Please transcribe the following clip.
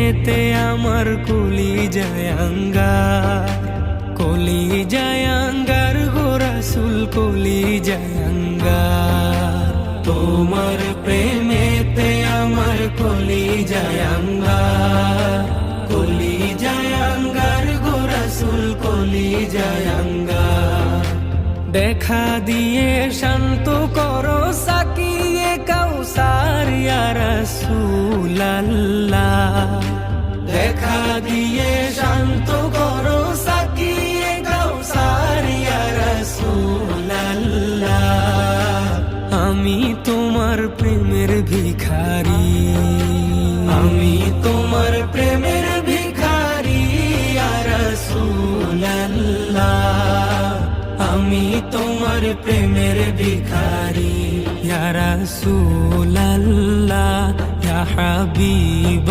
প্রেমেতে আমার কলিজায় আঙ্গার, কলিজায় আঙ্গার গো রাসূল কলিজায় আঙ্গার। তোমার প্রেমেতে আমার কলিজায় আঙ্গার, কলিজায় আঙ্গার গো রাসূল কলিজায় আঙ্গার। দেখা দিয়ে শান্ত করো সাকিয়ে কাউসার ইয়া রাসূলাল্লাহ, দেখা দিয়ে শান্ত করো সাকিয়ে কাউসার ইয়া রাসূলাল্লাহ। আমি তোমার প্রেমের ভিখারি, আমি তোমার প্রেমের ভিখারি ইয়া রাসূলাল্লাহ, আমি তোমার প্রেমের ভিখারি ইয়া রাসূলাল্লাহ, ইয়া হাবিব